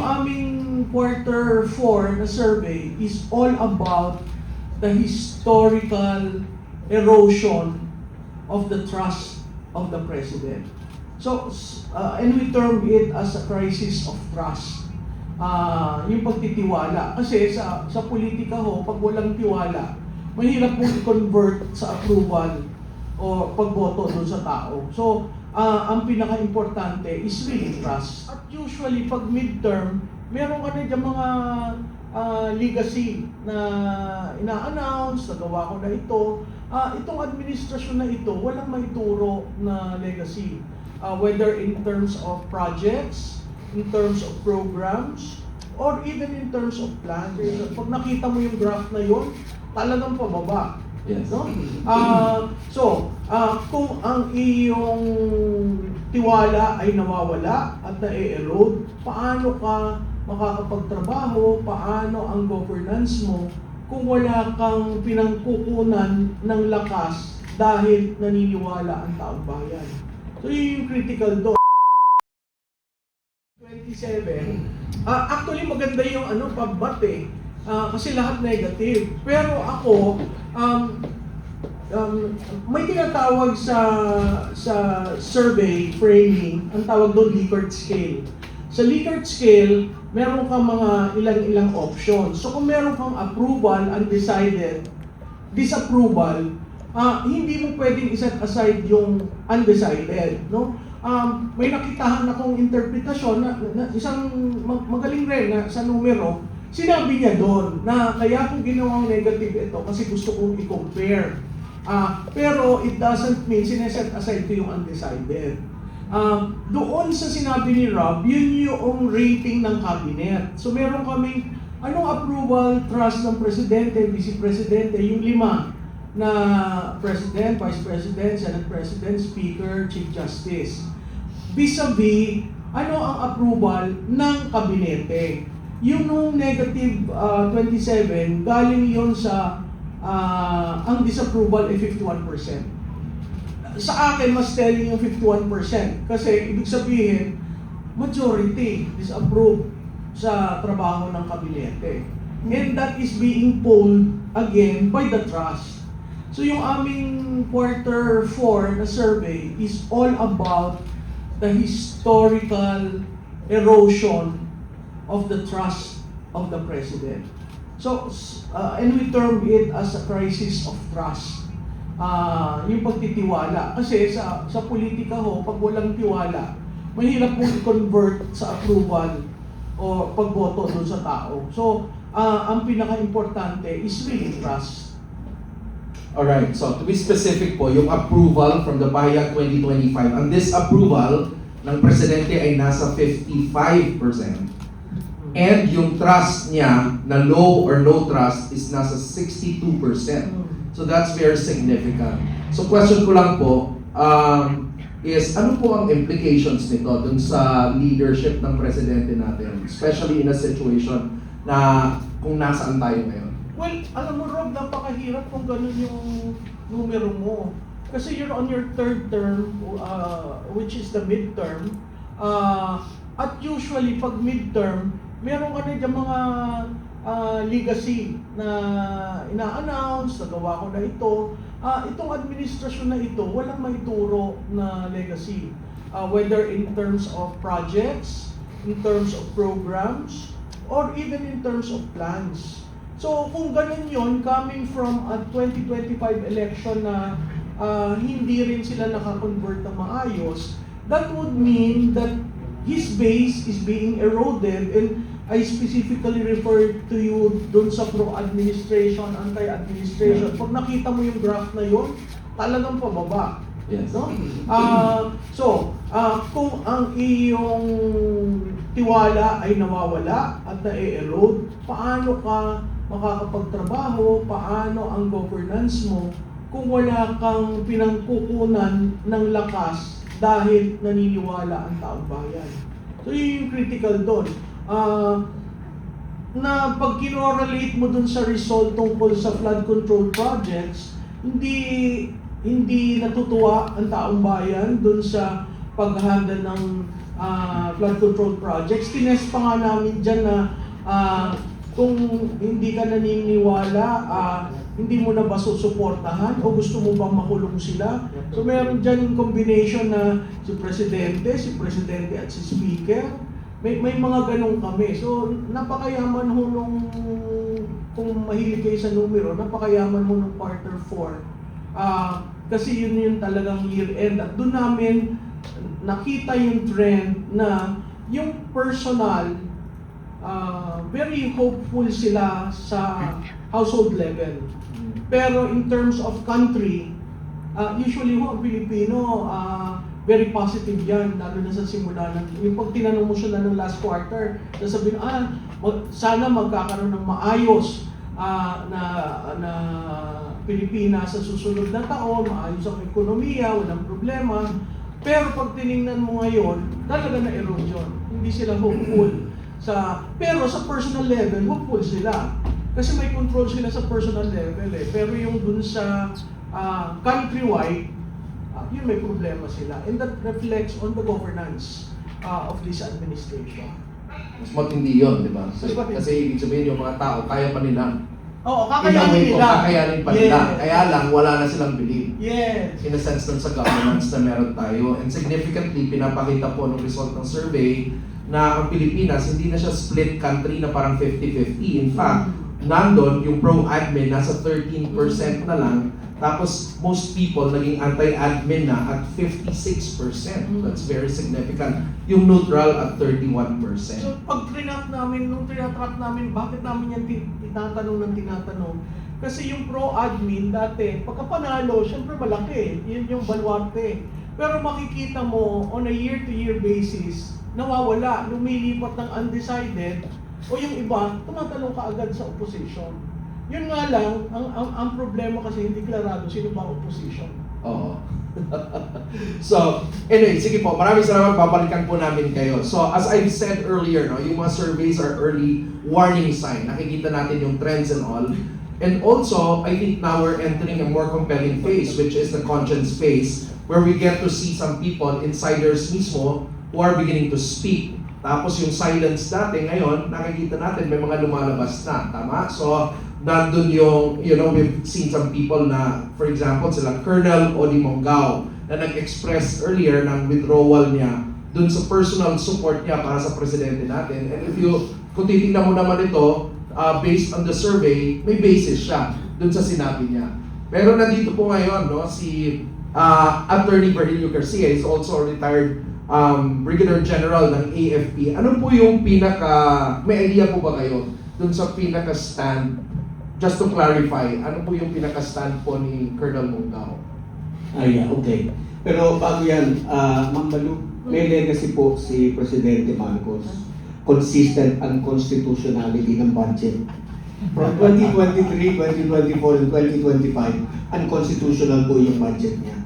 yung aming quarter 4 na survey is all about the historical erosion of the trust of the President. So, and we term it as a crisis of trust. Yung pagtitiwala. Kasi sa politika ho, pag walang tiwala, mahirap pong i-convert sa approval o pagboto doon sa tao. So, ang pinaka-importante is really trust. At usually, pag midterm, meron ka na dyan mga legacy na ina-announce, nagawa ko na ito. Itong administrasyon na ito, walang maituro na legacy. Whether in terms of projects, in terms of programs, or even in terms of plans. Pag nakita mo yung graph na yun, talagang pababa. Yes. No? Kung ang iyong tiwala ay nawawala at na-erode, paano ka makakapagtrabaho, paano ang governance mo kung wala kang pinangkukunan ng lakas dahil naniniwala ang taong bayan. So yun yung critical doon. 27, actually maganda yung pagbat kasi lahat negative. Pero ako, may tinatawag sa survey framing, ang tawag doon Likert scale. Sa Likert scale, meron kang mga ilang options. So kung meron kang approval, undecided, disapproval, hindi mo pwedeng iset aside yung undecided, no? May nakitahan akong interpretasyon na isang magaling rin na sa numero, sinabi niya doon na kaya ko ginawang negative ito kasi gusto kong i-compare. Pero it doesn't mean sineset aside ko yung undecided. Doon sa sinabi ni Rob, yun yung rating ng cabinet. So meron kaming anong approval, trust ng Presidente, Vice Presidente, yung 5 na President, Vice President, Senate President, Speaker, Chief Justice. Vis-a-vis, ano ang approval ng kabinete? Yung nung negative 27, galing yon sa ang disapproval ay 51%. Sa akin, mas telling yung 51%. Kasi ibig sabihin, majority disapprove sa trabaho ng kabinete. And that is being polled again by the trust. So yung aming quarter 4 na survey is all about the historical erosion of the trust of the President. So, and we term it as a crisis of trust. Yung pagtitiwala. Kasi sa politika ho, pag walang tiwala, mahirap pong i-convert sa approval o pagboto doon sa tao. So, ang pinaka-importante is really trust. Alright, so to be specific po, yung approval from the Pahayag 2025, ang disapproval ng Presidente ay nasa 55%. And yung trust niya na low or no trust is nasa 62%. So that's very significant. So question ko lang po, is ano po ang implications nito dun sa leadership ng Presidente natin, especially in a situation na kung nasaan tayo ngayon? Well, alam mo Rob, napakahirap kung ganun yung numero mo. Kasi you're on your third term, which is the midterm. At usually, pag midterm, meron ka na dyan mga legacy na ina-announce, nagawa ko na ito. Itong administrasyon na ito, walang maituro na legacy. Whether in terms of projects, in terms of programs, or even in terms of plans. So kung ganun yun, coming from a 2025 election na hindi rin sila nakakonvert ng maayos, that would mean that his base is being eroded. And I specifically referred to you dun sa pro-administration, anti-administration. Pag nakita mo yung graph na yun, talagang pababa. Yes. No? Kung ang iyong tiwala ay nawawala at na-erode, paano ka makakapagtrabaho, paano ang governance mo kung wala kang pinangkukunan ng lakas dahil naniniwala ang taong bayan. So yun yung critical doon. Na pag kinorelate mo dun sa result tungkol sa flood control projects, hindi natutuwa ang taong bayan dun sa pag-handle ng flood control projects. Tinest pa nga namin dyan na kung hindi ka naniniwala, hindi mo na ba susuportahan o gusto mo bang makulong sila? So meron dyan combination na si Presidente at si Speaker. May mga ganun kami. So napakayaman ho nung, kung mahilig kayo sa numero, napakayaman ho nung quarter 4. Kasi yun talagang year end. At doon namin nakita yung trend na yung personal, very hopeful sila sa household level. Pero in terms of country, usually ho ang Pilipino, very positive yan, lalo na sa simula yung pag tinanong mo sila ng last quarter, sasabihin, sana magkakaroon ng maayos na Pilipinas sa susunod na taon, maayos ang ekonomiya, walang problema. Pero pag tiningnan mo ngayon, talaga na erosion. Hindi sila hopeful. Pero sa personal level, hopeful sila. Kasi may control sila sa personal level eh. Pero yung dun sa countrywide, yun may problema sila. And that reflects on the governance of this administration. Mas matindi yun, di ba? Mas matindi. Kasi ibig sabihin yung mga tao, kaya pa nila. Oo, kakayanin nila. Kakayanin pa nila. Kaya lang, wala na silang belief. Yes. In a sense nun sa governance na meron tayo. And significantly, pinapakita po ng result ng survey na ang Pilipinas, hindi na siya split country na parang 50-50. In fact, nandun yung pro-admin, nasa 13% na lang. Tapos, most people naging anti-admin na at 56%. That's very significant. Yung neutral at 31%. So, pag nung trinatrack namin, bakit namin yan tinatanong? Kasi yung pro-admin dati, pagka panalo, syempre malaki. Yun yung baluarte. Pero makikita mo, on a year-to-year basis, nawawala, lumilipat ng undecided, o yung iba, tumatalong ka agad sa opposition. Yun nga lang, ang problema kasi hindi klarado sino ba opposition. Oo. So, anyway, sige po, maraming salamat, babalikan po namin kayo. So, as I've said earlier, no, yung mga surveys are early warning sign. Nakikita natin yung trends and all. And also, I think now we're entering a more compelling phase, which is the conscience phase, where we get to see some people, insiders mismo, who are beginning to speak. Tapos yung silence dati, ngayon, nakikita natin may mga lumalabas na. Tama? So, nandun yung, we've seen some people na, for example, sila Colonel Odi Mongao, na nag-express earlier ng withdrawal niya dun sa personal support niya para sa presidente natin. And kung titignan mo naman ito, based on the survey, may basis siya dun sa sinabi niya. Pero nandito po ngayon, no, si Attorney Virgilio Garcia is also a retired Brigadier General ng AFP. Ano po yung may idea po ba kayo dun sa pinaka-stand? Just to clarify, ano po yung pinaka-stand po ni Colonel Mongao? Okay. Pero bago yan, Ma'am Malu, may legacy po si Presidente Marcos. Consistent ang constitutionality ng budget. From 2023, 2024, and 2025, unconstitutional po yung budget niya.